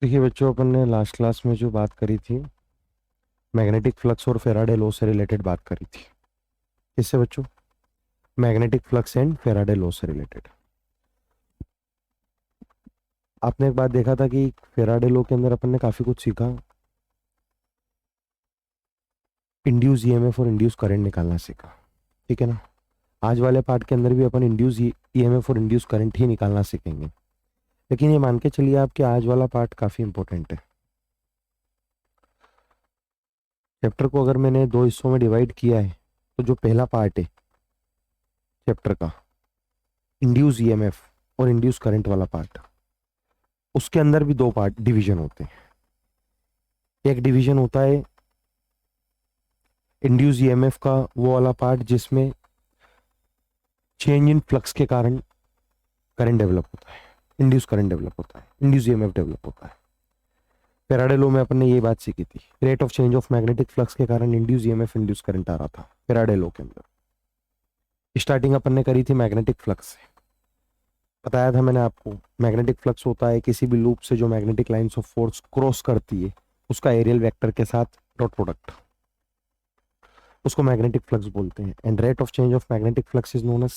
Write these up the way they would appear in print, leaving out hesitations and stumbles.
देखिए बच्चों, अपन ने लास्ट क्लास में जो बात करी थी, मैग्नेटिक फ्लक्स और फेराडे लॉ से रिलेटेड बात करी थी। किससे बच्चों? Magnetic flux and Faraday law से रिलेटेड। आपने एक बात देखा था कि फेराडे लॉ के अंदर अपन ने काफी कुछ सीखा। इंड्यूस ईएमएफ और इंड्यूस करंट निकालना सीखा, ठीक है ना। आज वाले पार्ट के अंदर भी अपन इंड्यूस ईएमएफ और इंड्यूस करंट ही निकालना सीखेंगे। लेकिन ये मान के चलिए आप कि आज वाला पार्ट काफी इंपॉर्टेंट है। चैप्टर को अगर मैंने दो हिस्सों में डिवाइड किया है, तो जो पहला पार्ट है चैप्टर का, इंड्यूस ईएमएफ और इंड्यूस करंट वाला पार्ट, उसके अंदर भी दो पार्ट डिवीजन होते हैं। एक डिवीजन होता है इंड्यूस ईएमएफ का, वो वाला पार्ट जिसमें चेंज इन फ्लक्स के कारण करंट डेवलप होता है, इंड्यूस करंट डेवलप होता है, इंड्यूस ईएमएफ डेवलप होता है। फेराडे लॉ में अपन ने ये बात सीखी थी, rate of change of magnetic flux के कारण इंड्यूस ईएमएफ इंड्यूस करंट आ रहा था फेराडे लॉ के अंदर। स्टार्टिंग अपन ने करी थी मैग्नेटिक फ्लक्स से। बताया था मैंने आपको, मैग्नेटिक फ्लक्स होता है किसी भी लूप से जो magnetic lines of force cross करती है, उसका एरियल वेक्टर के साथ डॉट प्रोडक्ट, उसको मैग्नेटिक फ्लक्स बोलते हैं। And rate of change of magnetic flux is known as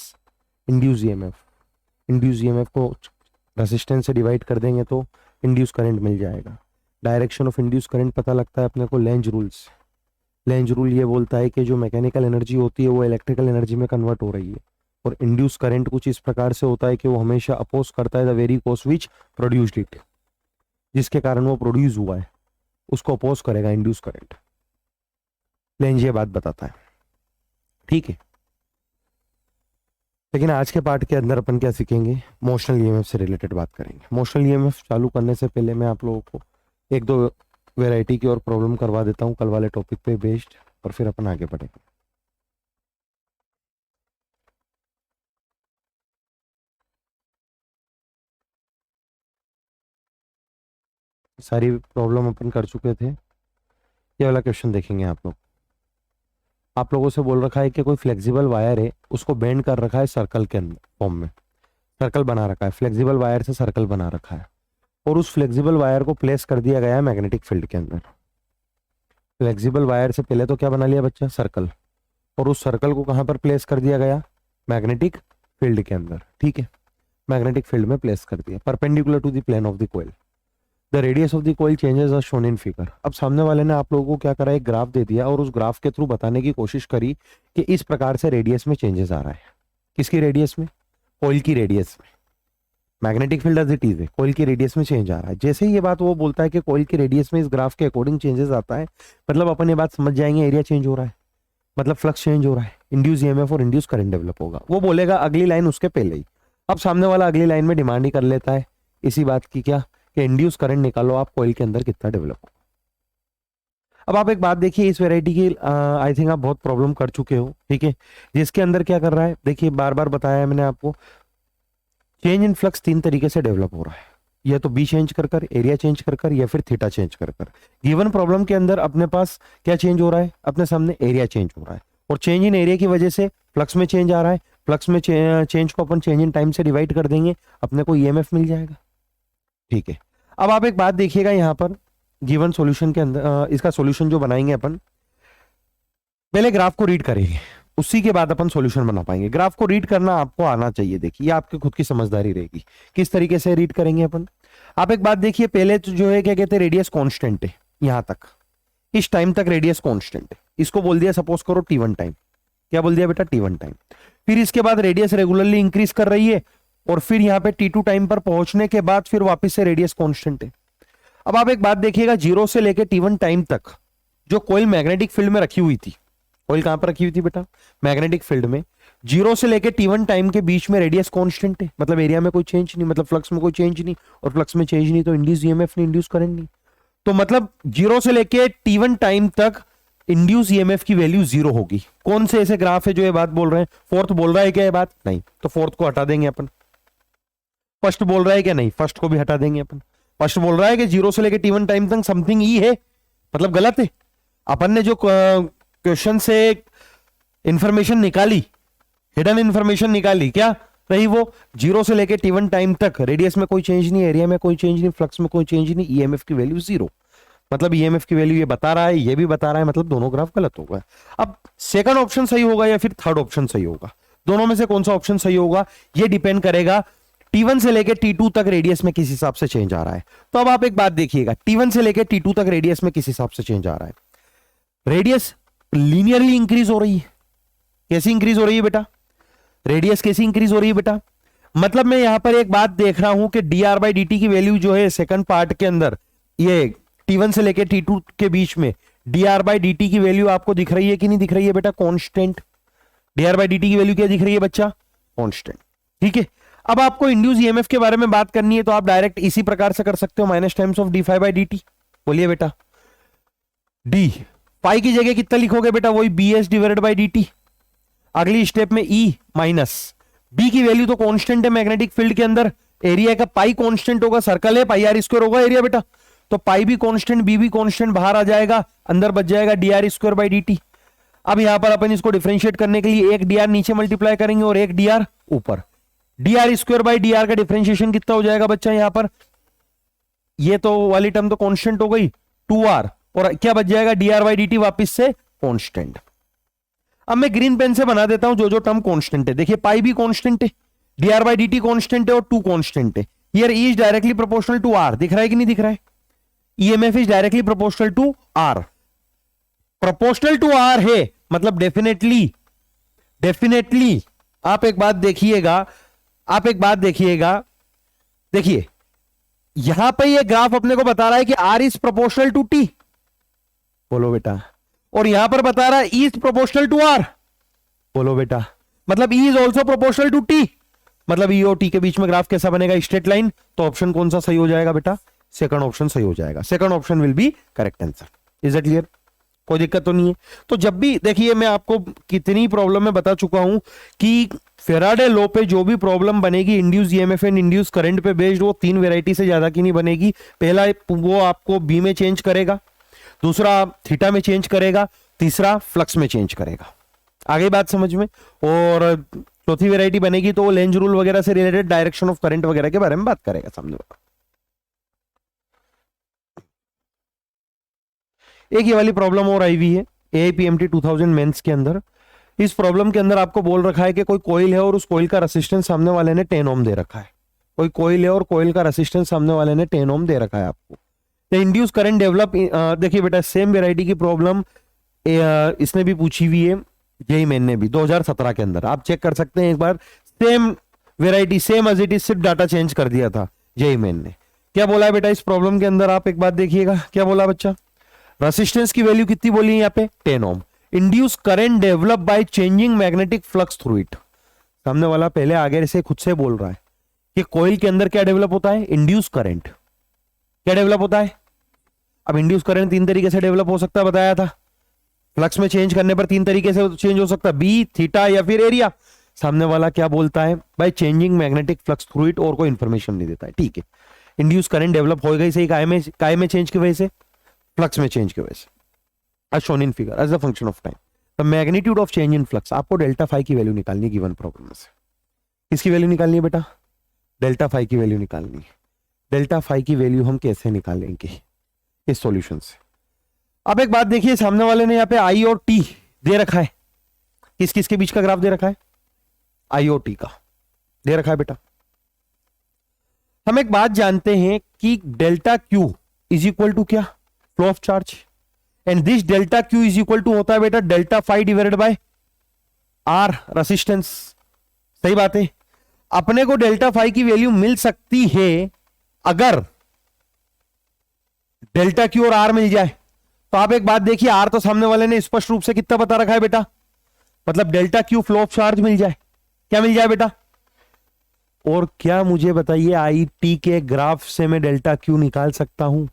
induce EMF. Induce EMF को रेजिस्टेंस से डिवाइड कर देंगे तो इंड्यूस करंट मिल जाएगा। डायरेक्शन ऑफ इंड्यूस करंट पता लगता है अपने को लेंज रूल से। लेंज रूल ये बोलता है कि जो मैकेनिकल एनर्जी होती है वो इलेक्ट्रिकल एनर्जी में कन्वर्ट हो रही है। और इंड्यूस करंट कुछ इस प्रकार से होता है कि वो हमेशा अपोज करता है the very cos which produced it, जिसके कारण वो प्रोड्यूस हुआ है उसको अपोज करेगा इंड्यूस करंट। लेंज ये बात बताता है, ठीक है। लेकिन आज के पार्ट के अंदर अपन क्या सीखेंगे, मोशनल ईएमएफ से रिलेटेड बात करेंगे। मोशनल ईएमएफ चालू करने से पहले मैं आप लोगों को एक दो वैरायटी की और प्रॉब्लम करवा देता हूँ कल वाले टॉपिक पे बेस्ड, और फिर अपन आगे बढ़ेंगे। सारी प्रॉब्लम अपन कर चुके थे। ये वाला क्वेश्चन देखेंगे आप लोग। आप लोगों से बोल रखा है कि कोई फ्लेक्सिबल वायर है, उसको बेंड कर रखा है सर्कल के अंदर फॉर्म में, सर्कल बना रखा है, फ्लेक्सिबल वायर से सर्कल बना रखा है, और उस फ्लेक्सिबल वायर को प्लेस कर दिया गया है मैग्नेटिक फील्ड के अंदर। फ्लेक्सिबल वायर से पहले तो क्या बना लिया बच्चा, सर्कल, और उस सर्कल को कहां पर प्लेस कर दिया गया, मैग्नेटिक फील्ड के अंदर, ठीक है। मैग्नेटिक फील्ड में प्लेस कर दिया perpendicular to the plane of the coil. The radius of the coil changes are shown in figure. अब सामने वाले ने आप लोगों को क्या करा, एक ग्राफ दे दिया और उस ग्राफ के थ्रू बताने की कोशिश करी कि इस प्रकार से रेडियस में चेंजेस आ रहा है। किसकी रेडियस में, कॉइल की रेडियस में। Magnetic field as it is है, कॉइल की रेडियस में चेंज आ रहा है। जैसे ही ये बात वो बोलता है कि कॉइल की रेडियस में इस ग्राफ के अकॉर्डिंग चेंजेस आता है, मतलब अपन ये बात समझ जाएंगे एरिया चेंज हो रहा है, मतलब फ्लक्स चेंज हो रहा है, इंड्यूस ईएमएफ और इंड्यूस करंट डेवलप होगा। वो बोलेगा अगली लाइन उसके पहले ही। अब सामने वाला अगली लाइन में डिमांड ही कर लेता है इसी बात की, क्या कि इंड्यूस करंट निकालो आप कॉइल के अंदर कितना डेवलप हो। अब आप एक बात देखिए, इस वैरायटी की आई थिंक आप बहुत प्रॉब्लम कर चुके हो, ठीक है। जिसके अंदर क्या कर रहा है, देखिए बार बार बताया है मैंने आपको, चेंज इन फ्लक्स तीन तरीके से डेवलप हो रहा है, या तो बी चेंज कर कर, एरिया चेंज कर कर, या फिर थीटा चेंज कर कर। गिवन प्रॉब्लम के अंदर अपने पास क्या चेंज हो रहा है, अपने सामने एरिया चेंज हो रहा है, और चेंज इन एरिया की वजह से फ्लक्स में चेंज आ रहा है। फ्लक्स में चेंज को अपन चेंज इन टाइम से डिवाइड कर देंगे, अपने को ईएमएफ मिल जाएगा, ठीक है। अब आप एक बात देखिएगा यहाँ पर गिवन सॉल्यूशन के अंदर, इसका सॉल्यूशन जो बनाएंगे अपन, पहले ग्राफ को रीड करेंगे, उसी के बाद अपन सॉल्यूशन बना पाएंगे। ग्राफ को रीड करना आपको आना चाहिए, देखिए ये आपकी खुद की समझदारी रहेगी किस तरीके से रीड करेंगे अपन। आप एक बात देखिए, पहले तो जो है क्या कहते हैं, रेडियस कांस्टेंट है, यहां तक इस टाइम तक रेडियस कांस्टेंट है, इसको बोल दिया सपोज करो T1 टाइम। क्या बोल दिया बेटा, T1 टाइम। फिर इसके बाद रेडियस रेगुलरली इंक्रीज कर रही है, और फिर यहाँ पे T2 टाइम पर पहुंचने के बाद फिर वापस से रेडियस कांस्टेंट है। अब आप एक बात देखिएगा, 0 से लेकर T1 टाइम तक जो कॉइल मैग्नेटिक फील्ड में रखी हुई थी, कॉइल कहां पर रखी हुई थी बेटा, मैग्नेटिक फील्ड में, 0 से लेकर T1 टाइम के बीच में रेडियस कांस्टेंट है, मतलब एरिया में कोई चेंज नहीं, मतलब फ्लक्स में कोई चेंज नहीं, और फ्लक्स में चेंज नहीं तो इंड्यूस ईएमएफ नहीं, इंड्यूस करंट नहीं। तो मतलब 0 से लेके T1 टाइम तक इंड्यूस ईएमएफ की वैल्यू 0 होगी। कौन से ऐसे ग्राफ है जो ये बात बोल रहे हैं, फोर्थ बोल रहा है क्या ये बात, नहीं, तो फोर्थ को हटा देंगे अपन। फर्स्ट बोल रहा है क्या, नहीं, फर्स्ट को भी हटा देंगे अपन। फर्स्ट बोल रहा है कि 0 से लेके T1 टाइम तक समथिंग ई है, मतलब गलत है। अपन ने जो क्वेश्चन से इंफॉर्मेशन निकाली, हिडन इंफॉर्मेशन निकाली, क्या रही वो जीरो से लेके T1 टाइम तक, रेडियस में कोई चेंज नहीं, एरिया में कोई चेंज नहीं, फ्लक्स में कोई चेंज नहीं, ईएमएफ की वैल्यू जीरो। मतलब ईएमएफ की वैल्यू ये बता रहा है, ये भी बता रहा है, मतलब दोनों ग्राफ गलत होगा। अब सेकंड ऑप्शन सही होगा या फिर थर्ड ऑप्शन सही होगा, दोनों में से कौन सा ऑप्शन सही होगा ये डिपेंड करेगा T1 से लेके T2 तक रेडियस में किस हिसाब से चेंज आ रहा है। तो अब आप एक बात देखिएगा, T1 से लेके T2 तक रेडियस में किस हिसाब से चेंज आ रहा है। रेडियस लीनियरली इंक्रीज हो रही है। कैसी इंक्रीज हो रही है बेटा, रेडियस कैसी इंक्रीज हो रही है बेटा, मतलब मैं यहां पर एक बात देख रहा हूं कि dr/dt की वैल्यू जो है सेकंड पार्ट के अंदर, ये T1 से लेके T2 के बीच में dr/dt की वैल्यू आपको दिख रही है कि नहीं दिख रही है बेटा, कांस्टेंट। dr/dt की वैल्यू क्या दिख रही है बच्चा, कांस्टेंट। ठीक है, अब आपको इंड्यूस ईएमएफ के बारे में बात करनी है तो आप डायरेक्ट इसी प्रकार से कर सकते हो, माइनस टाइम्स ऑफ d∅/dt। बोलिए बेटा, d पाई की जगह कितना लिखोगे बेटा, वही bs/dt। अगली स्टेप में E माइनस B की वैल्यू तो कांस्टेंट है मैग्नेटिक फील्ड के अंदर, एरिया का पाई कांस्टेंट होगा, सर्कल है पाई आर स्क्वायर होगा एरिया बेटा, तो पाई भी कांस्टेंट बी भी कांस्टेंट, बाहर आ जाएगा, अंदर बच जाएगा dr²/dt। अब यहां पर अपन इसको डिफरेंशिएट करने के लिए एक dr नीचे मल्टीप्लाई करेंगे और एक dr ऊपर, dr²/dr का डिफरेंशिएशन कितना हो जाएगा बच्चा यहां पर, ये तो वाली टर्म तो कांस्टेंट हो गई 2r, और क्या बच जाएगा dr/dt वापस से कांस्टेंट। अब मैं ग्रीन पेन से बना देता हूं जो जो टर्म कांस्टेंट है। देखिए पाई भी कांस्टेंट है, dr/dt कांस्टेंट है और 2 कांस्टेंट है। Here E is directly proportional to r, दिख रहा है कि नहीं दिख रहा है, EMF is directly proportional to r, proportional to r है, मतलब डेफिनेटली आप एक बात देखिएगा, आप एक बात देखिएगा, देखिए यहां पे ये ग्राफ अपने को बता रहा है कि r is proportional to t, बोलो बेटा, और यहां पर बता रहा है E is proportional to r, बोलो बेटा, मतलब E is also proportional to t, मतलब E और T के बीच में ग्राफ कैसा बनेगा, स्ट्रेट लाइन। तो ऑप्शन कौन सा सही हो जाएगा बेटा, सेकंड ऑप्शन सही हो जाएगा, second option will be correct answer. Is it clear, कोई दिक्कत तो नहीं है। तो जब भी देखिए मैं आपको कितनी प्रॉब्लम में बता चुका हूं कि फेराडे लॉ पे जो भी प्रॉब्लम बनेगी induce EMF and induce current पे बेस्ड, वो 3 वैरायटी से ज्यादा की नहीं बनेगी। पहला वो आपको बी में चेंज करेगा, दूसरा थीटा में चेंज करेगा, तीसरा फ्लक्स में चेंज करेगा। आगे बात समझ में, और चौथी वैरायटी बनेगी तो वो लेंज रूल वगैरह से रिलेटेड डायरेक्शन ऑफ करंट वगैरह के बारे में बात करेगा सामने वाला। एक ये वाली प्रॉब्लम और आई हुई है AIPMT 2000 मेंस के अंदर। इस प्रॉब्लम के अंदर आपको बोल रखा है कि कोई कॉइल है और उस कॉइल का रेजिस्टेंस सामने वाले ने 10 ओम दे रखा है। कोई कॉइल है और कॉइल का रेजिस्टेंस सामने वाले ने 10 ओम दे रखा है आपको। द इंड्यूस करंट डेवलप, देखिए बेटा सेम वेराइटी की प्रॉब्लम इसने भी पूछी हुई है, जेई मेन ने भी 2017 के अंदर, आप चेक कर सकते हैं एक बार, same variety same as it is, सिर्फ डाटा चेंज कर दिया था जेई मेन ने। क्या बोला है बेटा इस प्रॉब्लम के अंदर, आप एक बात देखिएगा क्या बोला बच्चा, रेजिस्टेंस की वैल्यू कितनी बोली है यहाँ पे 10 ohm, induce current develop by changing magnetic flux through it. सामने वाला पहले आगे से खुद से बोल रहा है कि कॉइल के अंदर क्या डेवलप होता है, इंड्यूस करंट। क्या डेवलप होता है, अब इंड्यूस करंट 3 तरीके से डेवलप हो सकता है बताया था, फ्लक्स में चेंज करने पर 3 तरीके से चेंज हो सकता है, बी, थीटा या फिर एरिया। सामने वाला क्या बोलता है, bye changing magnetic flux through it, और कोई इंफॉर्मेशन नहीं देता है। ठीक है, इंड्यूस करंट डेवलप हो गई सही, काय में चेंज की वजह से, फ्लक्स में चेंज की वजह से, as shown in figure as a function of time. The magnitude of change in flux, आपको डेल्टा फाई की वैल्यू निकालनी है गिवन प्रॉब्लम में से। किसकी वैल्यू निकालनी है बेटा, डेल्टा फाई की वैल्यू निकालनी है। डेल्टा फाई की वैल्यू हम कैसे निकालेंगे इस सॉल्यूशन से। अब एक बात देखिए, सामने वाले ने यहाँ पे आई और टी दे रखा है, किस किस के बीच का ग्राफ दे रखा है, आई और टी का दे रखा है बेटा। हम एक बात जानते हैं कि delta Q is equal to क्या, flow of charge, and this delta Q is equal to होता है बेटा delta phi divided by R resistance. सही बात है, अपने को डेल्टा फाई की वैल्यू मिल सकती है अगर डेल्टा क्यू और आर मिल जाए। तो आप एक बात देखिए, आर तो सामने वाले ने स्पष्ट रूप से कितना बता रखा है बेटा, मतलब delta Q flow of charge मिल जाए, क्या मिल जाए बेटा, और क्या मुझे बताइए आई टी के ग्राफ से मैं डेल्टा क्यू निकाल सकता हूं,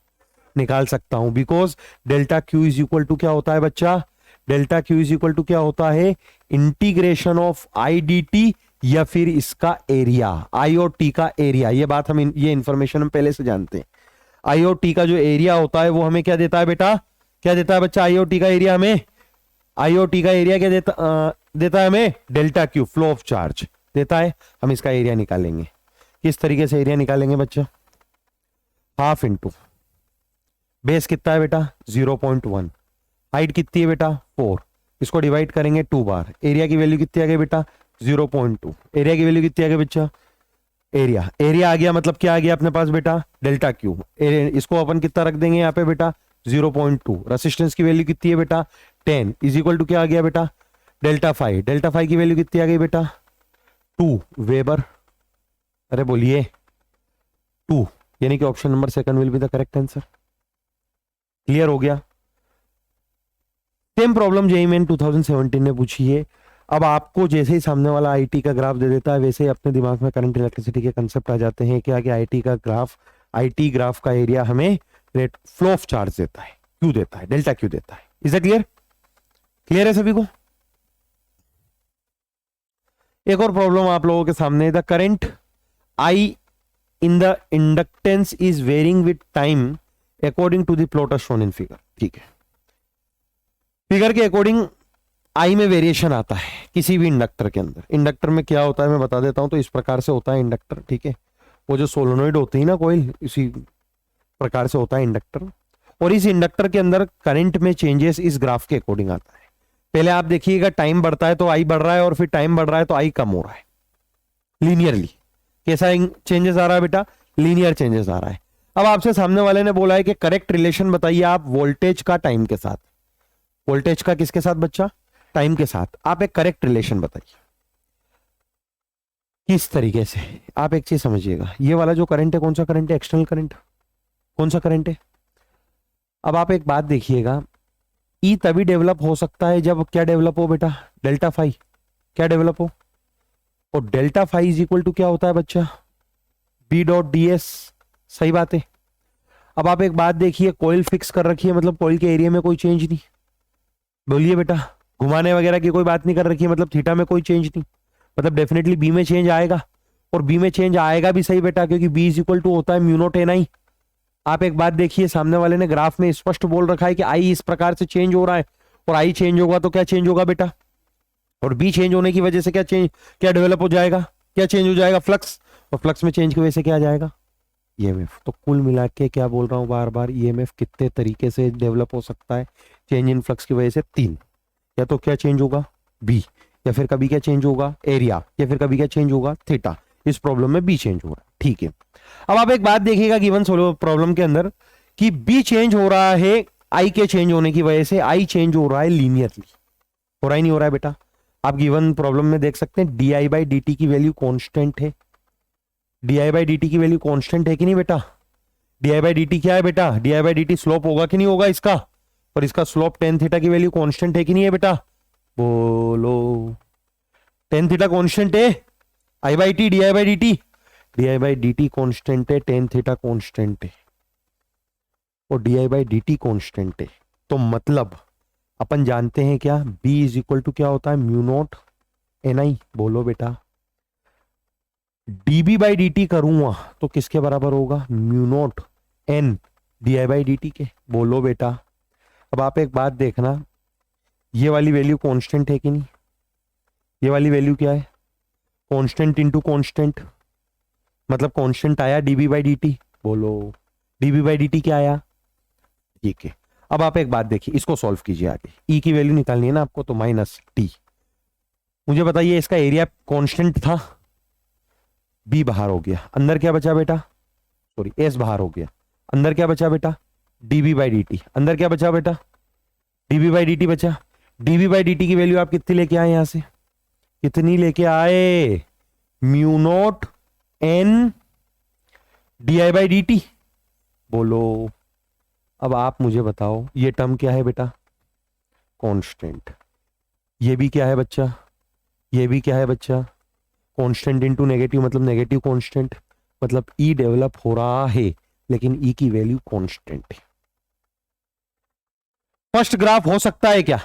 निकाल सकता हूं, because delta Q is equal to क्या होता है बच्चा, delta Q is equal to क्या होता है, integration of I D T या फिर इसका एरिया, आई और टी का एरिया। ये बात हम ये इंफॉर्मेशन हम पहले से जानते हैं। आई और टी का जो एरिया होता है वो हमें क्या देता है बेटा, क्या देता है बच्चा, आई और टी का एरिया हमें, आई और टी का एरिया क्या देता है हमें, delta Q flow of charge. देता है, हम इसका एरिया निकालेंगे। किस तरीके से एरिया निकालेंगे बच्चा? हाफ इंटू बेस कितना है बेटा 0.1, हाइट कितनी है बेटा 4, इसको डिवाइड करेंगे 2 बार, एरिया की वैल्यू कितनी आ गई बेटा 0.2, एरिया की वैल्यू कितनी आ गई बच्चा? एरिया आ गया, मतलब क्या आ गया अपने पास बेटा डेल्टा क्यू। इसको अपन कितना रख देंगे यहाँ पे बेटा 0.2। रेसिस्टेंस की वैल्यू कितनी है बेटा 10 इज इक्वल टू क्या आ गया बेटा डेल्टा फाइव की वैल्यू कितनी आ गई बेटा 2 वेबर। अरे बोलिए 2, यानी कि option number second will be the correct answer. Clear हो गया? सेम प्रॉब्लम जेईई मेन 2017 ने पूछी है। अब आपको जैसे ही सामने वाला आईटी का ग्राफ दे देता है वैसे ही अपने दिमाग में करंट इलेक्ट्रिसिटी के कंसेप्ट आ जाते हैं। क्या कि आईटी ग्राफ का एरिया हमें रेट फ्लो ऑफ चार्ज देता है, क्यू देता है, डेल्टा क्यू देता है। Is that clear? क्लियर है सभी को? एक और प्रॉब्लम आप लोगों के सामने, the current I in the inductance is varying with time according to the plot shown in figure. ठीक है, फिगर के अकॉर्डिंग आई में वेरिएशन आता है किसी भी इंडक्टर के अंदर। इंडक्टर में क्या होता है मैं बता देता हूं। तो इस प्रकार से होता है इंडक्टर, ठीक है, वो जो सोलोनॉइड होती है ना कॉइल, इसी प्रकार से होता है इंडक्टर। और इस इंडक्टर के अंदर करंट में चेंजेस इस ग्राफ के अकॉर्डिंग आता है। पहले आप देखिएगा टाइम बढ़ता है तो आई बढ़ रहा है, और फिर टाइम बढ़ रहा है तो आई कम हो रहा है लीनियरली। कैसा चेंजेस आ रहा है बेटा? लीनियर चेंजेस आ रहा है। अब आपसे सामने वाले ने बोला है कि करेक्ट रिलेशन बताइए आप वोल्टेज का टाइम के साथ। वोल्टेज का किसके साथ बच्चा? टाइम के साथ। आप एक करेक्ट रिलेशन बताइए किस तरीके से। आप एक चीज समझिएगा, ये वाला जो करंट है कौन सा करंट है? External current. कौन सा करंट है? अब आप एक बात देखिएगा, ई तभी डेवलप हो सकता है जब क्या डेवलप हो बेटा? Delta phi. क्या डेवलप हो? और delta phi is equal to क्या होता है बच्चा? B dot D S. सही बात है। अब आप एक बात देखिए, कॉइल फिक्स कर रखी है, मतलब कॉइल के एरिया में कोई चेंज नहीं। बोलिए बेटा, घुमाने वगैरह की कोई बात नहीं कर रखी है, मतलब थीटा में कोई चेंज नहीं, मतलब डेफिनेटली बी में चेंज आएगा। और बी में चेंज आएगा भी सही बेटा, क्योंकि बी इज इक्वल टू होता है म्यू नॉट एन आई। आप एक बात देखिए, सामने वाले ने ग्राफ में स्पष्ट बोल रखा है कि आई इस प्रकार से चेंज हो रहा है, और आई चेंज होगा तो क्या चेंज होगा बेटा? और बी चेंज होने की वजह से क्या डेवलप हो जाएगा? क्या चेंज हो जाएगा? फ्लक्स। और फ्लक्स में चेंज की वजह से क्या आ जाएगा? ईएमएफ। तो कुल मिला के क्या बोल रहा हूं बार बार, ईएमएफ कितने तरीके से डेवलप हो सकता है चेंज इन फ्लक्स की वजह से? 3। या तो क्या चेंज होगा? बी, या फिर कभी क्या चेंज होगा? एरिया, या फिर कभी क्या चेंज होगा? थीटा। इस प्रॉब्लम में बी चेंज हो रहा है, ठीक है। अब आप एक बात देखिएगा गिवन प्रॉब्लम के अंदर कि बी चेंज हो रहा है आई के चेंज होने की वजह से। आई चेंज हो रहा है लीनियरली, हो रहा ही नहीं हो रहा है बेटा? आप गिवन प्रॉब्लम में देख सकते हैं D I by D T की वैल्यू कॉन्स्टेंट है। D I by D T की वैल्यू कॉन्स्टेंट है कि नहीं बेटा? D I by D T क्या है बेटा? D I by D T slope होगा कि नहीं होगा इसका? और इसका स्लोप टेन थीटा की वैल्यू कॉन्स्टेंट है कि नहीं है बेटा? बोलो, टेन थीटा कॉन्स्टेंट है। I by T D I by D T, D I by D T constant है, टेन थीटा कॉन्स्टेंट है, और D I by D T constant है। तो मतलब अपन जानते हैं क्या? B इज इक्वल टू क्या होता है? म्यू नॉट एन आई। बोलो बेटा, डीबी बाई डी टी करूंगा तो किसके बराबर होगा? Mu not an D I by D T के। बोलो बेटा, अब आप एक बात देखना, ये वाली वैल्यू कांस्टेंट है कि नहीं? ये वाली वैल्यू क्या है? कांस्टेंट इनटू कांस्टेंट, मतलब कांस्टेंट आया डीबी बाई डी टी। बोलो, डीबी बाई डी टी क्या आया? ठीक है। अब आप एक बात देखिए, इसको सॉल्व कीजिए आगे। ई की वैल्यू निकालनी है ना आपको, तो माइनस टी। मुझे बताइए इसका एरिया कांस्टेंट था, बी बाहर हो गया, अंदर क्या बचा बेटा? सॉरी, एस बाहर हो गया, अंदर क्या बचा बेटा? DB by D T. अंदर क्या बचा बेटा? डीबी बाई डी टी बचा। डीबी बाई डी टी की वैल्यू आप कितनी लेके आए? यहां से कितनी लेके आए? Mu not an D I by D T. बोलो, अब आप मुझे बताओ ये टर्म क्या है बेटा? कांस्टेंट। ये भी क्या है बच्चा? ये भी क्या है बच्चा? कांस्टेंट इनटू नेगेटिव, मतलब नेगेटिव कांस्टेंट, मतलब ई डेवलप हो रहा है लेकिन ई की वैल्यू कांस्टेंट है। फर्स्ट ग्राफ हो सकता है क्या?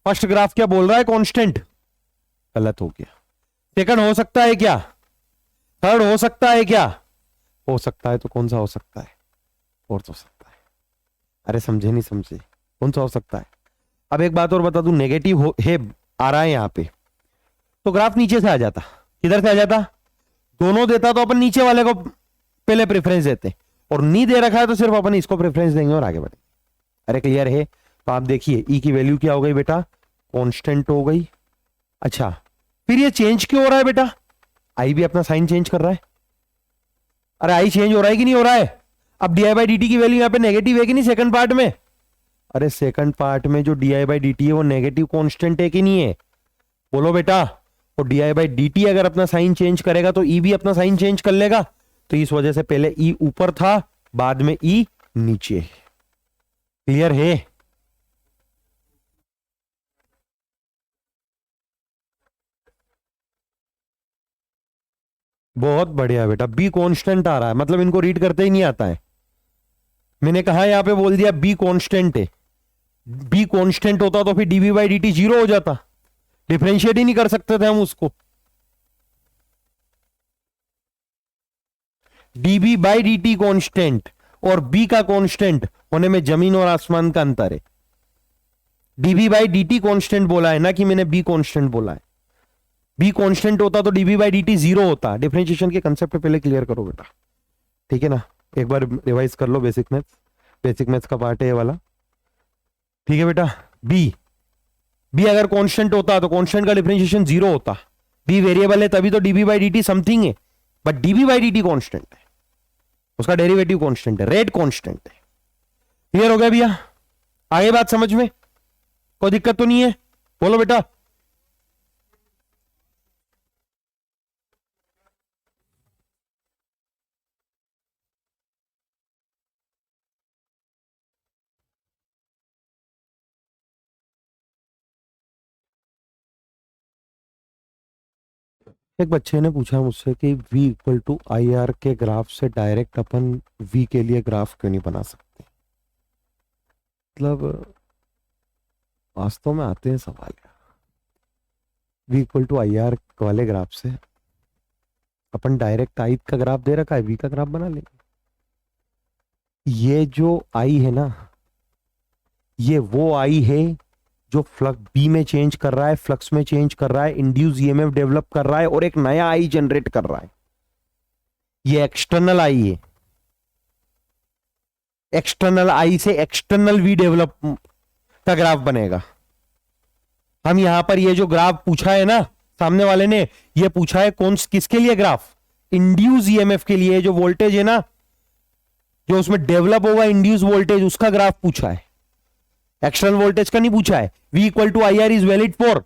फर्स्ट ग्राफ क्या बोल रहा है? कांस्टेंट। गलत हो गया। सेकंड हो सकता है क्या? थर्ड हो सकता है क्या? हो सकता है। तो कौन सा हो सकता है? फोर्थ हो सकता है। अरे समझे नहीं समझे? कौन सा हो सकता है? अब एक बात और बता दूं, नेगेटिव है आ रहा है यहां पे, तो ग्राफ नीचे से आ जाता, किधर से आ जाता, दोनों देता तो अपन नीचे वाले को पहले प्रेफरेंस देते, और नहीं दे रखा है तो सिर्फ अपन इसको प्रेफरेंस देंगे और आगे बढ़ेंगे। अरे क्लियर है? तो आप देखिए ई की वैल्यू क्या हो गई बेटा, कांस्टेंट हो गई। अच्छा फिर ये चेंज क्यों हो रहा है बेटा, आई भी अपना साइन चेंज कर रहा है। अरे आई चेंज हो रहा है कि नहीं हो रहा है? अब D I by D T की वैल्यू यहां पे नेगेटिव है कि नहीं सेकंड पार्ट में? अरे सेकंड पार्ट में जो D I by D T है वो नेगेटिव कांस्टेंट है कि नहीं है? बोलो बेटा। और D I by D T अगर अपना साइन चेंज करेगा तो ई भी अपना साइन चेंज कर लेगा, तो इस वजह से पहले ई ऊपर था बाद में ई नीचे। क्लियर है? बहुत बढ़िया बेटा, बी कांस्टेंट आ रहा है, मतलब इनको रीड करते ही नहीं आता है। मैंने कहा यहां पे बोल दिया बी कांस्टेंट है, बी कांस्टेंट होता तो फिर dB by D T zero हो जाता, डिफरेंशिएट ही नहीं कर सकते थे हम उसको। DB by D T constant और बी का कॉन्स्टेंट होने में जमीन और आसमान का अंतर है। DB by D T constant बोला है ना कि मैंने बी कॉन्स्टेंट बोला है। बी कॉन्स्टेंट होता तो DB by D T zero होता। डिफरेंशिएशन के कंसेप्ट पहले क्लियर करो बेटा, ठीक है ना? एक बार रिवाइज कर लो बेसिक मैथ्स, बेसिक मैथ्स का पार्ट है ये वाला, ठीक है बेटा? बी बी अगर कांस्टेंट होता तो कांस्टेंट का डिफरेंशिएशन जीरो होता। बी वेरिएबल है तभी तो DB by D T something है, but DB by D T constant है, उसका डेरिवेटिव कांस्टेंट है, रेट कांस्टेंट है। क्लियर हो गया भैया? आगे बात समझ में कोई दिक्कत तो नहीं है? बोलो बेटा। एक बच्चे ने पूछा मुझसे कि v equal to I R के ग्राफ से डायरेक्ट अपन v के लिए ग्राफ क्यों नहीं बना सकते? मतलब वास्तव में आते हैं सवाल, v equal to I R वाले ग्राफ से अपन डायरेक्ट आई का ग्राफ दे रखा है, v का ग्राफ बना लेंगे। ये जो आई है ना, ये वो आई है जो फ्लक्स बी में चेंज कर रहा है, फ्लक्स में चेंज कर रहा है, इंड्यूस ईएमएफ डेवलप कर रहा है और एक नया आई जनरेट कर रहा है। ये एक्सटर्नल आई है। एक्सटर्नल आई से एक्सटर्नल वी डेवलप का ग्राफ बनेगा। हम यहां पर ये जो ग्राफ पूछा है ना सामने वाले ने, ये पूछा है कौन किसके लिए ग्राफ? इंड्यूस ईएमएफ के लिए। जो वोल्टेज है ना जो उसमें डेवलप होगा इंड्यूस वोल्टेज, उसका ग्राफ पूछा है, एक्सटर्नल वोल्टेज का नहीं पूछा है। V equal to I R is valid for,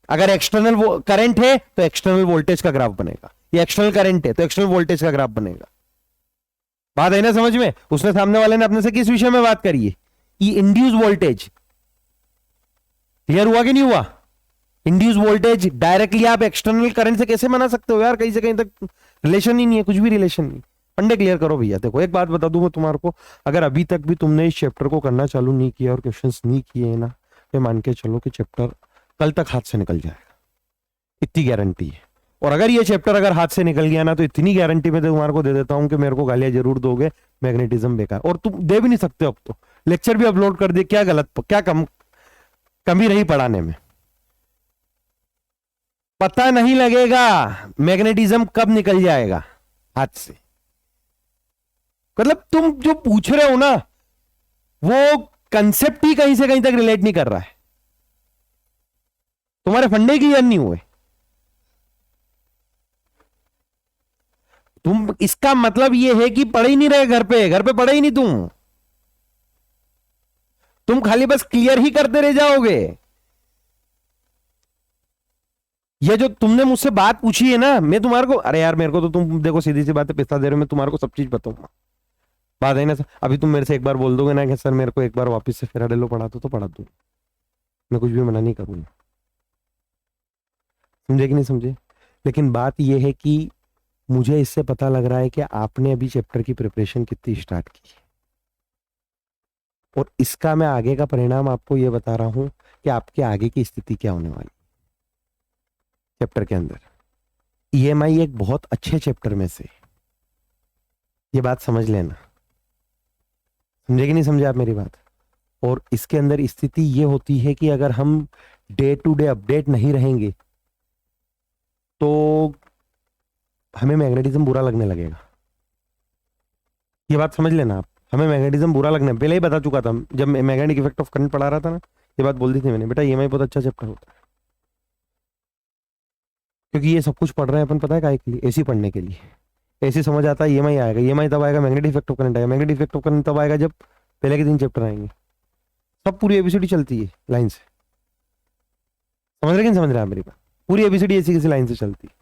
अगर एक्सटर्नल करंट है तो एक्सटर्नल वोल्टेज का ग्राफ बनेगा, ये एक्सटर्नल करंट है तो एक्सटर्नल वोल्टेज का ग्राफ बनेगा। बात है ना समझ में? उसने सामने वाले ने अपने से किस विषय में बात करी है? ई इंड्यूस वोल्टेज। क्लियर हुआ कि नहीं हुआ? इंड्यूस वोल्टेज डायरेक्टली आप एक्सटर्नल करंट से कैसे बना सकते हो यार? कहीं से कहीं तक रिलेशन ही नहीं है, कुछ भी रिलेशन नहीं। फंडे क्लियर करो भैया। देखो एक बात बता दूं मैं तुम्हारे को, अगर अभी तक भी तुमने इस चैप्टर को करना चालू नहीं किया और क्वेश्चंस नहीं किए हैं ना, तो मान के चलो कि चैप्टर कल तक हाथ से निकल जाएगा, इतनी गारंटी है। और अगर ये चैप्टर अगर हाथ से निकल गया ना, तो इतनी गारंटी मैं तुम्हारे को दे देता हूं कि मेरे को गालियां जरूर दोगे, मैग्नेटिज्म बेकार। और तुम दे भी नहीं सकते, अब तो लेक्चर भी अपलोड कर दे, क्या गलत, क्या कमी रही पढ़ाने में? पता नहीं लगेगा मैग्नेटिज्म कब निकल जाएगा हाथ से। मतलब तुम जो पूछ रहे हो ना वो कंसेप्ट ही कहीं से कहीं तक रिलेट नहीं कर रहा है, तुम्हारे फंडे क्लियर नहीं हुए। तुम इसका मतलब ये है कि पढ़े ही नहीं रहे, घर पे पढ़े ही नहीं तुम खाली बस क्लियर ही करते रह जाओगे। ये जो तुमने मुझसे बात पूछी है ना, मैं तुम्हारे को, अरे यार मेरे को तो तुम देखो सीधी सी बात है, पैसा दे रहे हो, मैं तुम्हारे को सब चीज बताऊंगा। बात है ना? अभी तुम मेरे से एक बार बोल दोगे ना कि सर मेरे को एक बार वापस से फेराडेलो पढ़ा दो, तो पढ़ा दूंगा, मैं कुछ भी मना नहीं करूंगा। समझे कि नहीं समझे? लेकिन बात यह है कि मुझे इससे पता लग रहा है कि आपने अभी चैप्टर की प्रिपरेशन कितनी स्टार्ट की है, और इसका मैं आगे का परिणाम आपको यह बता रहा हूं कि आपके आगे की स्थिति क्या होने वाली चैप्टर के अंदर। ईएमआई एक बहुत अच्छे चैप्टर में से, ये बात समझ लेना। समझे कि नहीं समझे आप मेरी बात? और इसके अंदर स्थिति ये होती है कि अगर हम डे टू डे अपडेट नहीं रहेंगे तो हमें मैग्नेटिज्म बुरा लगने लगेगा। ये बात समझ लेना आप, हमें मैग्नेटिज्म बुरा लगने, पहले ही बता चुका था जब मैग्नेटिक इफेक्ट ऑफ करंट पढ़ा रहा था ना, ये बात बोल दी थी मैंने, बेटा ईएमआई बहुत अच्छा चैप्टर होता है, क्योंकि ये सब कुछ पढ़ रहे हैं अपन, पता है काहे के लिए, एसी पढ़ने के लिए। एसी समझ आता है, ईएमआई आएगा, ईएमआई तब आएगा, मैग्नेटिक इफेक्ट ऑफ करंट आएगा, मैग्नेटिक इफेक्ट ऑफ करंट तब आएगा जब पहले के 3 चैप्टर आएंगे। सब पूरी एबीसीडी चलती है लाइन से, समझ रहे कि नहीं समझ रहे आप मेरी बात? पूरी एबीसीडी ऐसी किसी लाइन से चलती है।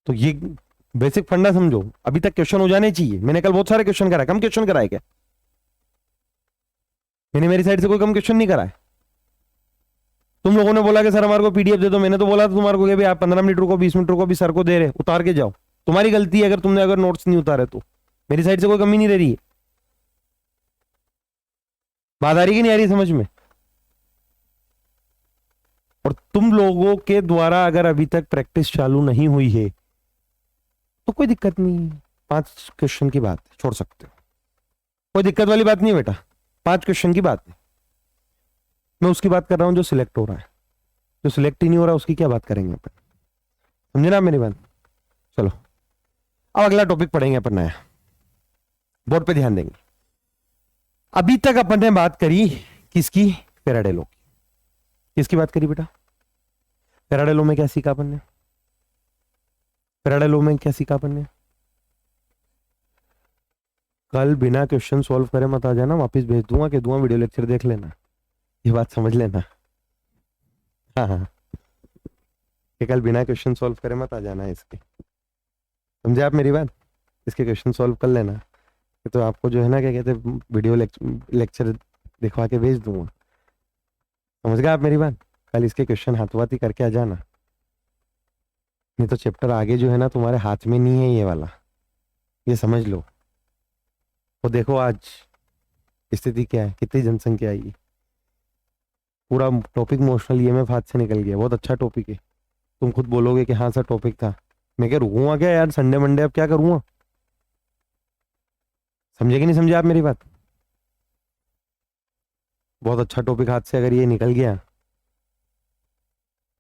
तो ये बेसिक फंडा समझो, अभी तक क्वेश्चन हो जाने चाहिए। मैंने कल बहुत सारे क्वेश्चन कराए, कम क्वेश्चन कराए क्या? मैंने मेरी साइड से कोई कम क्वेश्चन नहीं कराए। तुम लोगों ने बोला कि सर हमारे को पीडीएफ दे दो, मैंने तो बोला था तुम्हारे को कि भाई आप 15 मिनट रुको, 20 मिनट रुको, अभी सर को दे रहे, उतार के जाओ। तुम्हारी गलती है अगर तुमने अगर नोट्स नहीं उतारे तो, मेरी साइड से कोई कमी नहीं रह रही है। बात आ रही कि नहीं आ रही समझ में? और तुम लोगों के द्वारा अगर अभी तक प्रैक्टिस चालू नहीं हुई है तो कोई दिक्कत नहीं है, 5 क्वेश्चन की बात छोड़ सकते हो, कोई दिक्कत वाली बात नहीं है बेटा, 5 क्वेश्चन की बात है। मैं उसकी बात कर रहा हूं जो सिलेक्ट हो रहा है, जो सिलेक्ट ही नहीं हो रहा उसकी क्या बात करेंगे अपन, समझे ना मेरी बात? चलो अब अगला टॉपिक पढ़ेंगे अपन नया, बोर्ड पे ध्यान देंगे। अभी तक अपन ने बात करी किसकी? फैराडे लॉ की। किसकी बात करी बेटा? फैराडे लॉ में क्या सीखा अपन ने? फैराडे लॉ में क्या सीखा अपन ने? कल बिना क्वेश्चन सॉल्व करे मत आ जाना, वापस भेज दूंगा कि दूंगा वीडियो लेक्चर देख लेना, ये बात समझ लेना। हाँ हाँ, कि कल बिना क्वेश्चन सॉल्व करे मत आ जाना इसके, समझे आप मेरी बात? इसके क्वेश्चन सॉल्व कर लेना, तो आपको जो है ना क्या कहते हैं वीडियो लेक्चर दिखवा के भेज दूंगा, समझ गए आप मेरी बात? कल इसके क्वेश्चन हाथवाती करके आ जाना, नहीं तो चैप्टर आगे जो है ना तुम्हारे हाथ में नहीं है ये वाला, ये समझ लो। तो देखो आज स्थिति क्या है, कितनी जनसंख्या आई, पूरा टॉपिक इमोशनल ईएमएफ हाथ से निकल गया। बहुत अच्छा टॉपिक है, तुम खुद बोलोगे कि हाँ सर टॉपिक था, मैं क्या रुकूंगा क्या यार, संडे मंडे अब क्या करूंगा? समझे कि नहीं समझे आप मेरी बात? बहुत अच्छा टॉपिक हाथ से अगर ये निकल गया,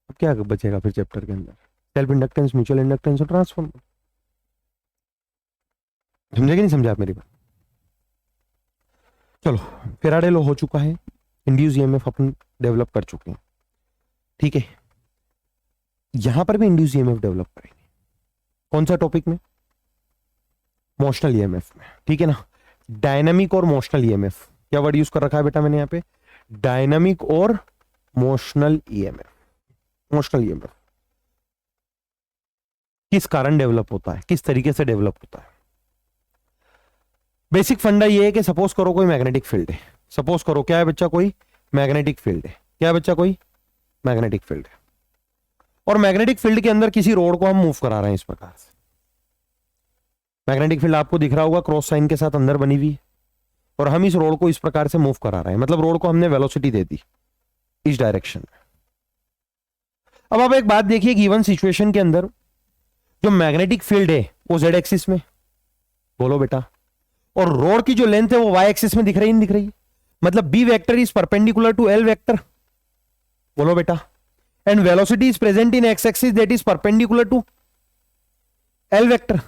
अब क्या बचेगा फिर चैप्टर के अंदर? सेल्फ इंडक्टेंस, म्यूचुअल इंडक्टेंस और ट्रांसफॉर्मर। समझे कि नहीं समझे आप मेरी बात? चलो फैराडे लॉ हो चुका है, इंड्यूस ईएमएफ अपन डेवलप कर चुके हैं, ठीक है। यहां पर भी इंड्यूस ईएमएफ डेवलप करेंगे, कौन सा टॉपिक में? मोशनल ईएमएफ में, ठीक है ना। डायनामिक और मोशनल ईएमएफ, क्या वर्ड यूज कर रखा है बेटा मैंने यहाँ पे? डायनामिक और मोशनल ईएमएफ। मोशनल ईएमएफ किस कारण डेवलप होता है, किस तरीके से डेवलप होता है? बेसिक फंडा ये है कि सपोज करो कोई मैग्नेटिक फील्ड है, सपोज करो क्या है बच्चा, कोई मैग्नेटिक फील्ड है, क्या है बच्चा? कोई मैग्नेटिक फील्ड है, और मैग्नेटिक फील्ड के अंदर किसी रोड को हम मूव करा रहे हैं इस प्रकार से। मैग्नेटिक फील्ड आपको दिख रहा होगा क्रॉस साइन के साथ अंदर बनी हुई, और हम इस रोड को इस प्रकार से मूव करा रहे हैं, मतलब रोड को हमने वेलोसिटी दे दी इस डायरेक्शन में। अब आप एक बात देखिए, गिवन सिचुएशन के अंदर जो मैग्नेटिक फील्ड है वो जेड एक्सिस में, बोलो बेटा, और रोड की जो लेंथ है वो वाई एक्सिस में दिख रही नहीं दिख रही? मतलब B vector is perpendicular to L vector, बोलो बेटा, and velocity is present in X axis that is perpendicular to L vector.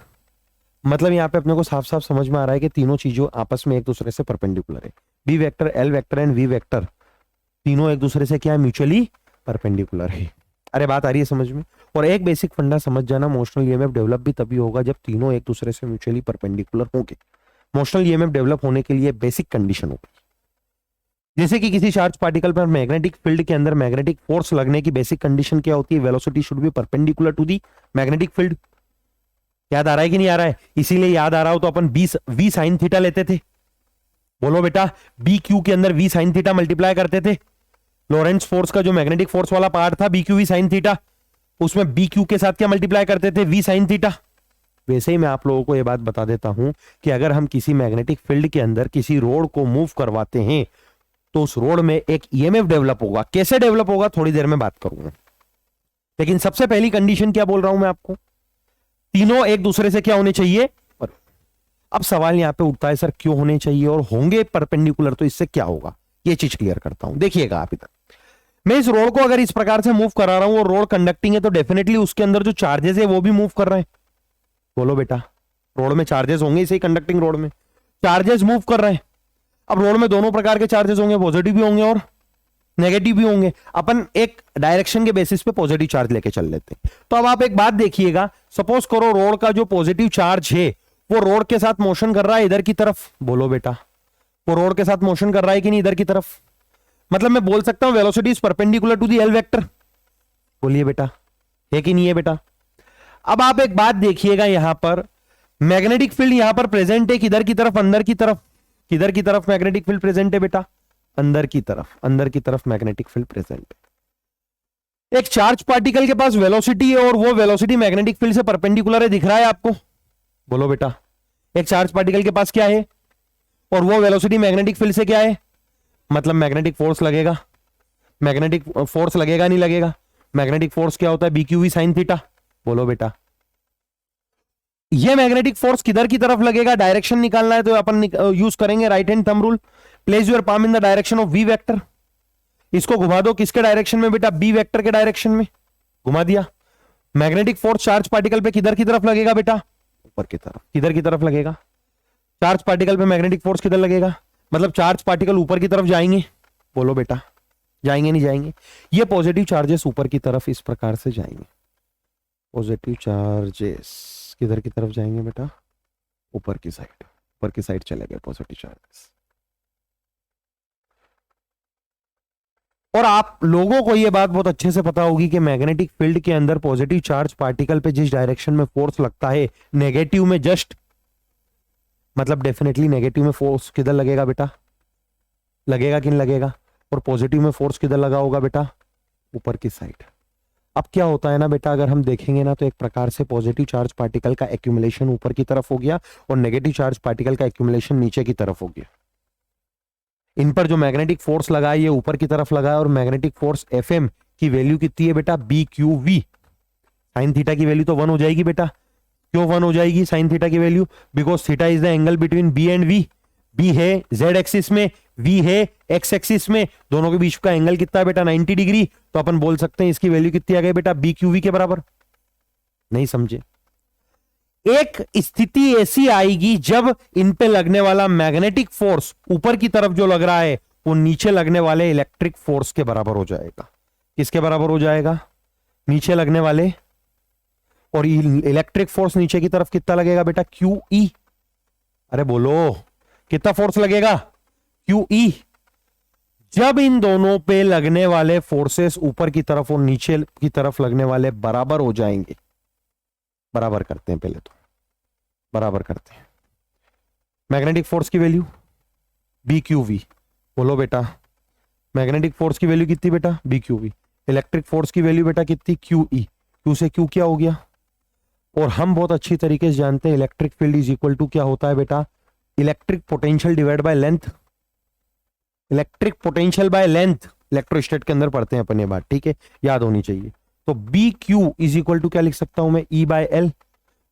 मतलब यहां पे अपने को साफ साफ समझ में आ रहा है कि तीनों चीजों आपस में एक दूसरे से परपेंडिकुलर है, B vector, L vector and V vector, तीनों एक दूसरे से क्या है? म्यूचुअली परपेंडिकुलर है। अरे बात आ रही है समझ में? और एक बेसिक फंडा समझ जाना, मोशनल ईएमएफ डेवलप भी तभी होगा जब तीनों एक दूसरे से म्यूचुअली परपेंडिकुलर होंगे। मोशनल ईएमएफ डेवलप होने के लिए बेसिक कंडीशन होगी, जैसे कि किसी चार्ज पार्टिकल पर मैग्नेटिक फील्ड के अंदर मैग्नेटिक फोर्स लगने की बेसिक कंडीशन क्या होती है? Velocity should be perpendicular to the magnetic field. याद आ रहा है कि नहीं आ रहा है? इसीलिए याद आ रहा हो तो अपन वी साइन थीटा लेते थे, बोलो बेटा, बी क्यू के अंदर वी साइन थीटा मल्टीप्लाई करते थे। लॉरेंट्ज फोर्स का जो मैग्नेटिक फोर्स वाला पार्ट था B Q V sine theta, उसमें बी क्यू के साथ क्या मल्टीप्लाई करते थे? V sine theta. वैसे ही मैं आप लोगों को यह बात बता देता हूं कि अगर हम किसी मैग्नेटिक फील्ड के अंदर किसी रोड को मूव करवाते हैं तो उस रोड में एक ईएमएफ डेवलप होगा। कैसे डेवलप होगा थोड़ी देर में बात करूंगा, लेकिन सबसे पहली कंडीशन क्या बोल रहा हूं मैं आपको? तीनों एक दूसरे से क्या होने चाहिए? अब सवाल यहां पे उठता है सर क्यों होने चाहिए और होंगे परपेंडिकुलर तो इससे क्या होगा? ये चीज क्लियर करता हूं, देखिएगा आप इधर। मैं इस रोड को अगर इस प्रकार से मूव करा रहा हूं और रोड कंडक्टिंग है तो डेफिनेटली उसके अंदर जो चार्जेस है वो भी मूव कर रहे हैं। बोलो बेटा, रोड में चार्जेस होंगे, इसे कंडक्टिंग रोड में चार्जेस मूव कर रहे हैं। अब रोड में दोनों प्रकार के चार्जेस होंगे, पॉजिटिव भी होंगे और नेगेटिव भी होंगे। अपन एक डायरेक्शन के बेसिस पे पॉजिटिव चार्ज लेके चल लेते हैं। तो अब आप एक बात देखिएगा, सपोज करो रोड का जो पॉजिटिव चार्ज है वो रोड के साथ मोशन कर रहा है इधर की तरफ। बोलो बेटा, वो रोड के साथ मोशन कर रहा है कि नहीं इधर की तरफ? मतलब मैं बोल सकता हूं velocity is perpendicular to the L vector. बोलिए बेटा, है कि नहीं है बेटा? अब आप एक बात देखिएगा, यहां पर मैग्नेटिक फील्ड यहां पर प्रेजेंट है किधर की तरफ? अंदर की तरफ। किधर की तरफ मैग्नेटिक फील्ड प्रेजेंट है बेटा? अंदर की तरफ। अंदर की तरफ मैग्नेटिक फील्ड प्रेजेंट है। एक चार्ज पार्टिकल के पास वेलोसिटी है और वो वेलोसिटी मैग्नेटिक फील्ड से परपेंडिकुलर है, दिख रहा है आपको? बोलो बेटा, एक चार्ज पार्टिकल के पास क्या है और वो वेलोसिटी मैग्नेटिक फील्ड से क्या है? मतलब मैग्नेटिक फोर्स लगेगा। मैग्नेटिक फोर्स लगेगा नहीं लगेगा? मैग्नेटिक फोर्स क्या होता है? BQV sin theta. बोलो बेटा, ये मैग्नेटिक फोर्स किधर की तरफ लगेगा? डायरेक्शन निकालना है तो अपन यूज करेंगे right hand thumb rule. Place your palm in the direction of V vector. इसको घुमा दो किसके डायरेक्शन में बेटा? B वेक्टर के डायरेक्शन में। घुमा दिया। मैग्नेटिक फोर्स चार्ज पार्टिकल पे किधर की तरफ लगेगा बेटा? ऊपर की तरफ। किधर की तरफ लगेगा? चार्ज पार्टिकल पे मैग्नेटिक फोर्स किधर लगेगा? मतलब चार्ज पार्टिकल ऊपर की तरफ जाएंगे। बोलो बेटा, जाएंगे नहीं जाएंगे? ये पॉजिटिव चार्जेस ऊपर की तरफ इस प्रकार से जाएंगे। पॉजिटिव चार्जेस किधर की तरफ जाएंगे बेटा? ऊपर की साइड। ऊपर की साइड चले गए पॉजिटिव चार्जेस। और आप लोगों को यह बात बहुत अच्छे से पता होगी कि मैग्नेटिक फील्ड के अंदर पॉजिटिव चार्ज पार्टिकल पे जिस डायरेक्शन में फोर्स लगता है, नेगेटिव में जस्ट, मतलब डेफिनेटली नेगेटिव में फोर्स किधर लगेगा बेटा? लगेगा कि नहीं लगेगा? और पॉजिटिव में फोर्स किधर लगा होगा बेटा? ऊपर की साइड। अब क्या होता है ना बेटा, अगर हम देखेंगे ना तो एक प्रकार से पॉजिटिव चार्ज पार्टिकल का एक्यूमुलेशन ऊपर की तरफ हो गया और नेगेटिव चार्ज पार्टिकल का एक्यूमुलेशन नीचे की तरफ हो गया। इन पर जो मैग्नेटिक फोर्स लगा है ये ऊपर की तरफ लगा है और मैग्नेटिक फोर्स FM की वैल्यू कितनी है बेटा? BQV। साइन थीटा की वैल्यू तो 1 हो जाएगी बेटा। क्यों 1 हो जाएगी साइन थीटा की value? Because theta is the angle between B and V। B है Z एक्सिस में, V है X एक्सिस में, दोनों के बीच का एंगल कितना है बेटा? 90 डिग्री। तो अपन बोल सकते हैं इसकी वैल्यू कितनी आ गई बेटा? BQV के बराबर। नहीं समझे? एक स्थिति ऐसी आएगी जब इन पे लगने वाला मैग्नेटिक फोर्स ऊपर की तरफ जो लग रहा है वो नीचे लगने वाले इलेक्ट्रिक फोर्स के बराबर हो जाएगा। किसके बराबर हो जाएगा? नीचे लगने वाले। और इलेक्ट्रिक फोर्स नीचे की तरफ कितना लगेगा बेटा? QE। अरे बोलो, कितना फोर्स लगेगा? QE। जब इन दोनों पे लगने वाले फोर्सेस ऊपर की तरफ और नीचे की तरफ लगने वाले बराबर हो जाएंगे। बराबर करते हैं पहले तो, बराबर करते हैं। मैग्नेटिक फोर्स की वैल्यू BQV। बोलो बेटा, मैग्नेटिक फोर्स की वैल्यू कितनी बेटा? BQV। इलेक्ट्रिक फोर्स की वैल्यू बेटा कितनी? QE। Q से Q क्या हो गया? और हम बहुत अच्छी तरीके से जानते हैं electric field is equal to क्या होता है बेटा? Electric potential divide by length. Electric potential by length electrostat के अंदर पढ़ते हैं अपन ये बात, ठीक है, याद होनी चाहिए। तो BQ इज इक्वल टू क्या लिख सकता हूं मैं? E by L।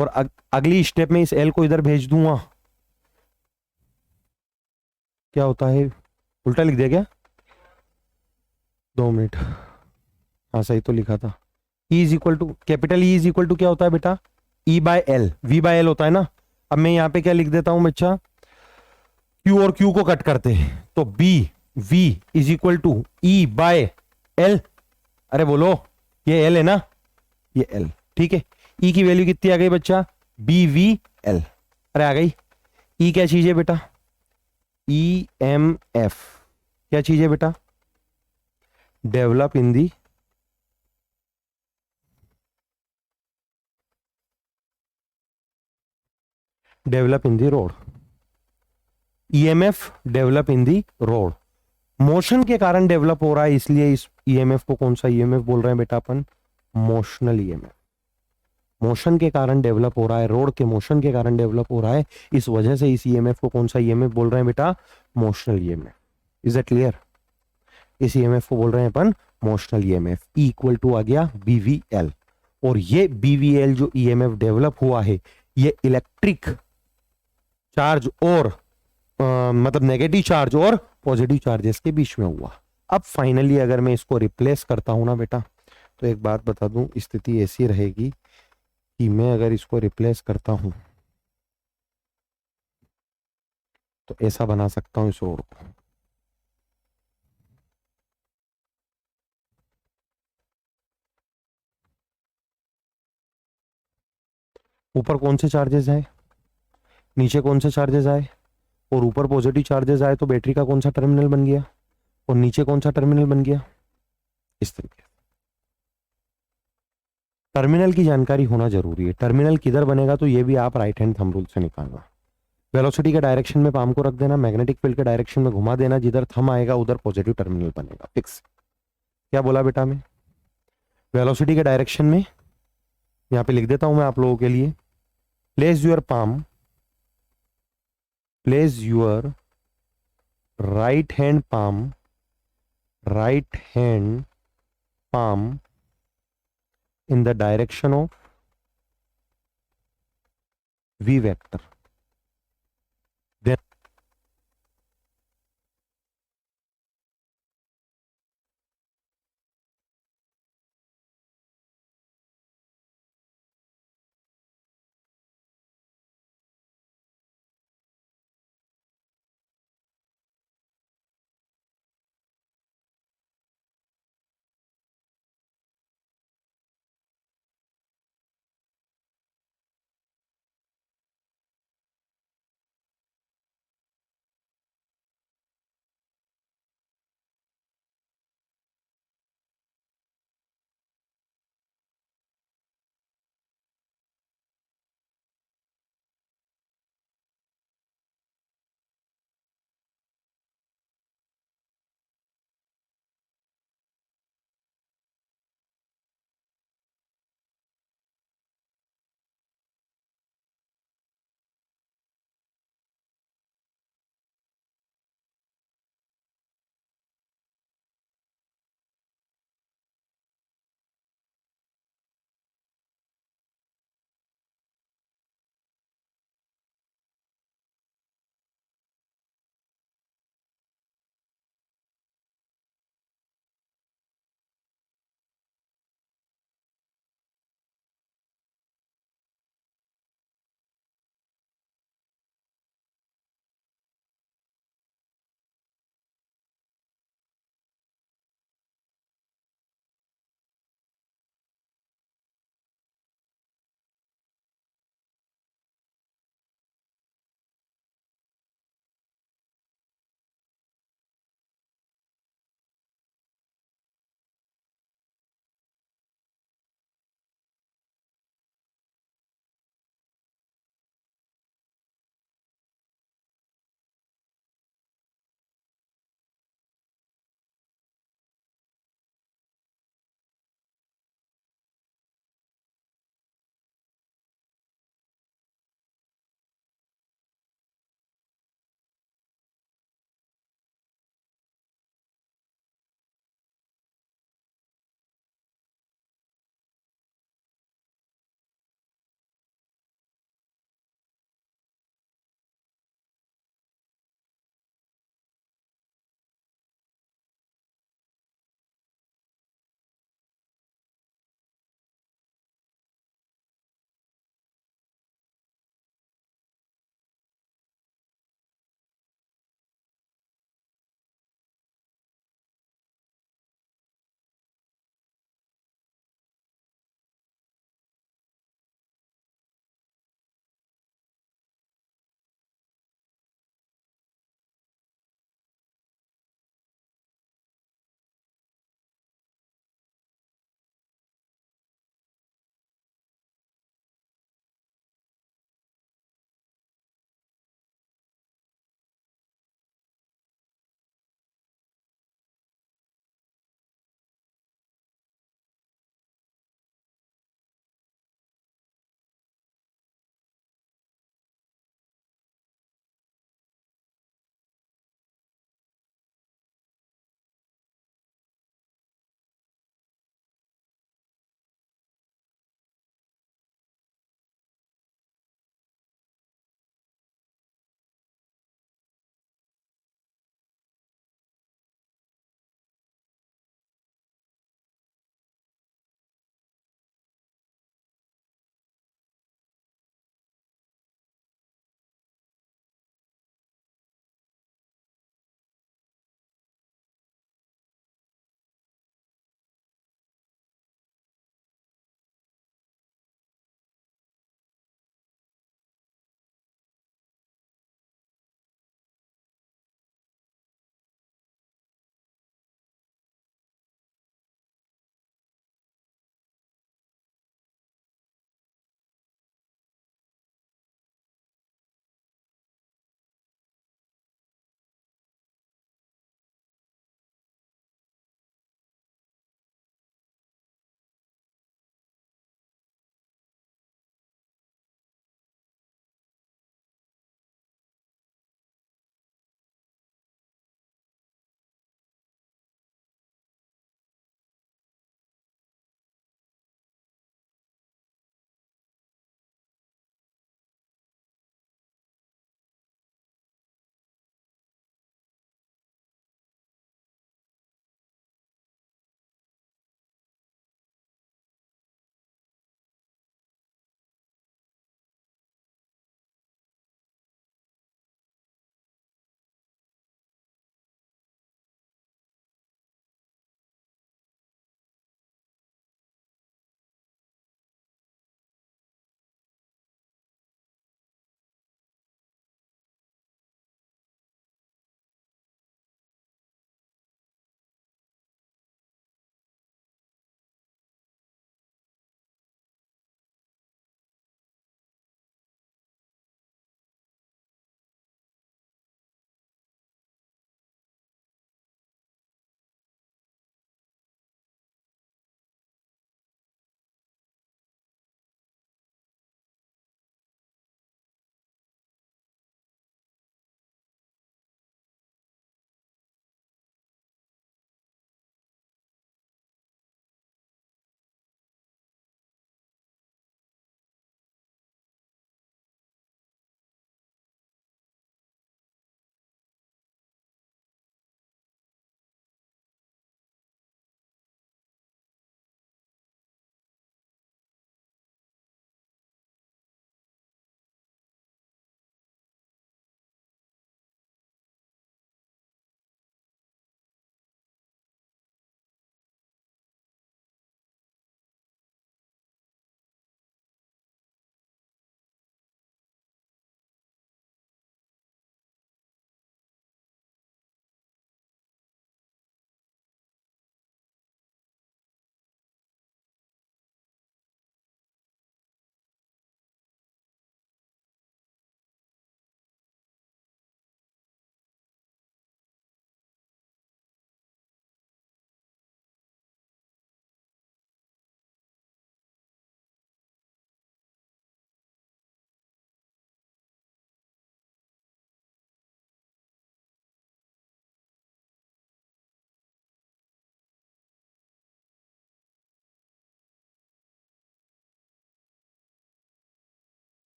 और अगली स्टेप में इस L को इधर भेज दूंगा, क्या होता है? उल्टा लिख दिया क्या? 2 मिनट, हाँ सही तो लिखा था। E is equal to, capital E is equal to क्या होता है बेटा? E by L। V by L होता है ना। अब मैं यहां पे क्या लिख देता हूं बच्चा? Q और Q को कट करते हैं तो BV is equal to E by L। अरे बोलो, ये L है ना, ये L, ठीक है। E की वैल्यू कितनी आ गई बच्चा? BVL। अरे आ गई। E क्या चीज है बेटा? EMF। क्या चीज है बेटा? Develop in the road. EMF develop in the road. Motion के कारण डेवलप हो रहा है, इसलिए इस EMF को कौन सा EMF बोल रहे हैं बेटा अपन? Motional EMF। मोशन के कारण डेवलप हो रहा है, रोड के मोशन के कारण डेवलप हो रहा है, इस वजह से इस EMF को कौन सा EMF बोल रहे हैं बेटा? Motional EMF। Is it clear? इस EMF को बोल रहे हैं अपन motional EMF। E equal to आ गया BVL। और ये BVL जो EMF डेवलप हुआ है ये इलेक्ट्रिक चार्ज और मतलब नेगेटिव चार्ज और पॉजिटिव चार्जेस के बीच में हुआ। अब फाइनली अगर मैं इसको रिप्लेस करता हूं ना बेटा, तो एक बात बता दूं, स्थिति ऐसी रहेगी कि मैं अगर इसको रिप्लेस करता हूं तो ऐसा बना सकता हूं इस रोड को। ऊपर कौन से चार्जेस आए, नीचे कौन से चार्जेस आए, और ऊपर पॉजिटिव चार्जेस आए तो बैटरी का कौन सा टर्मिनल बन गया, और नीचे कौन सा टर्मिनल बन गया, इस तरीके से। टर्मिनल की जानकारी होना जरूरी है। टर्मिनल किधर बनेगा तो ये भी आप राइट हैंड थंब रूल से निकालना। वेलोसिटी के डायरेक्शन में पाम को रख देना, मैग्नेटिक फील्ड के डायरेक्शन में घुमा देना, जिधर थंब आएगा उधर पॉजिटिव टर्मिनल बनेगा, फिक्स। क्या बोला बेटा मैं, वेलोसिटी के डायरेक्शन में, यहां पे लिख देता हूं मैं आप लोगों के लिए, place your palm, place your right hand palm, right hand palm in the direction of v vector,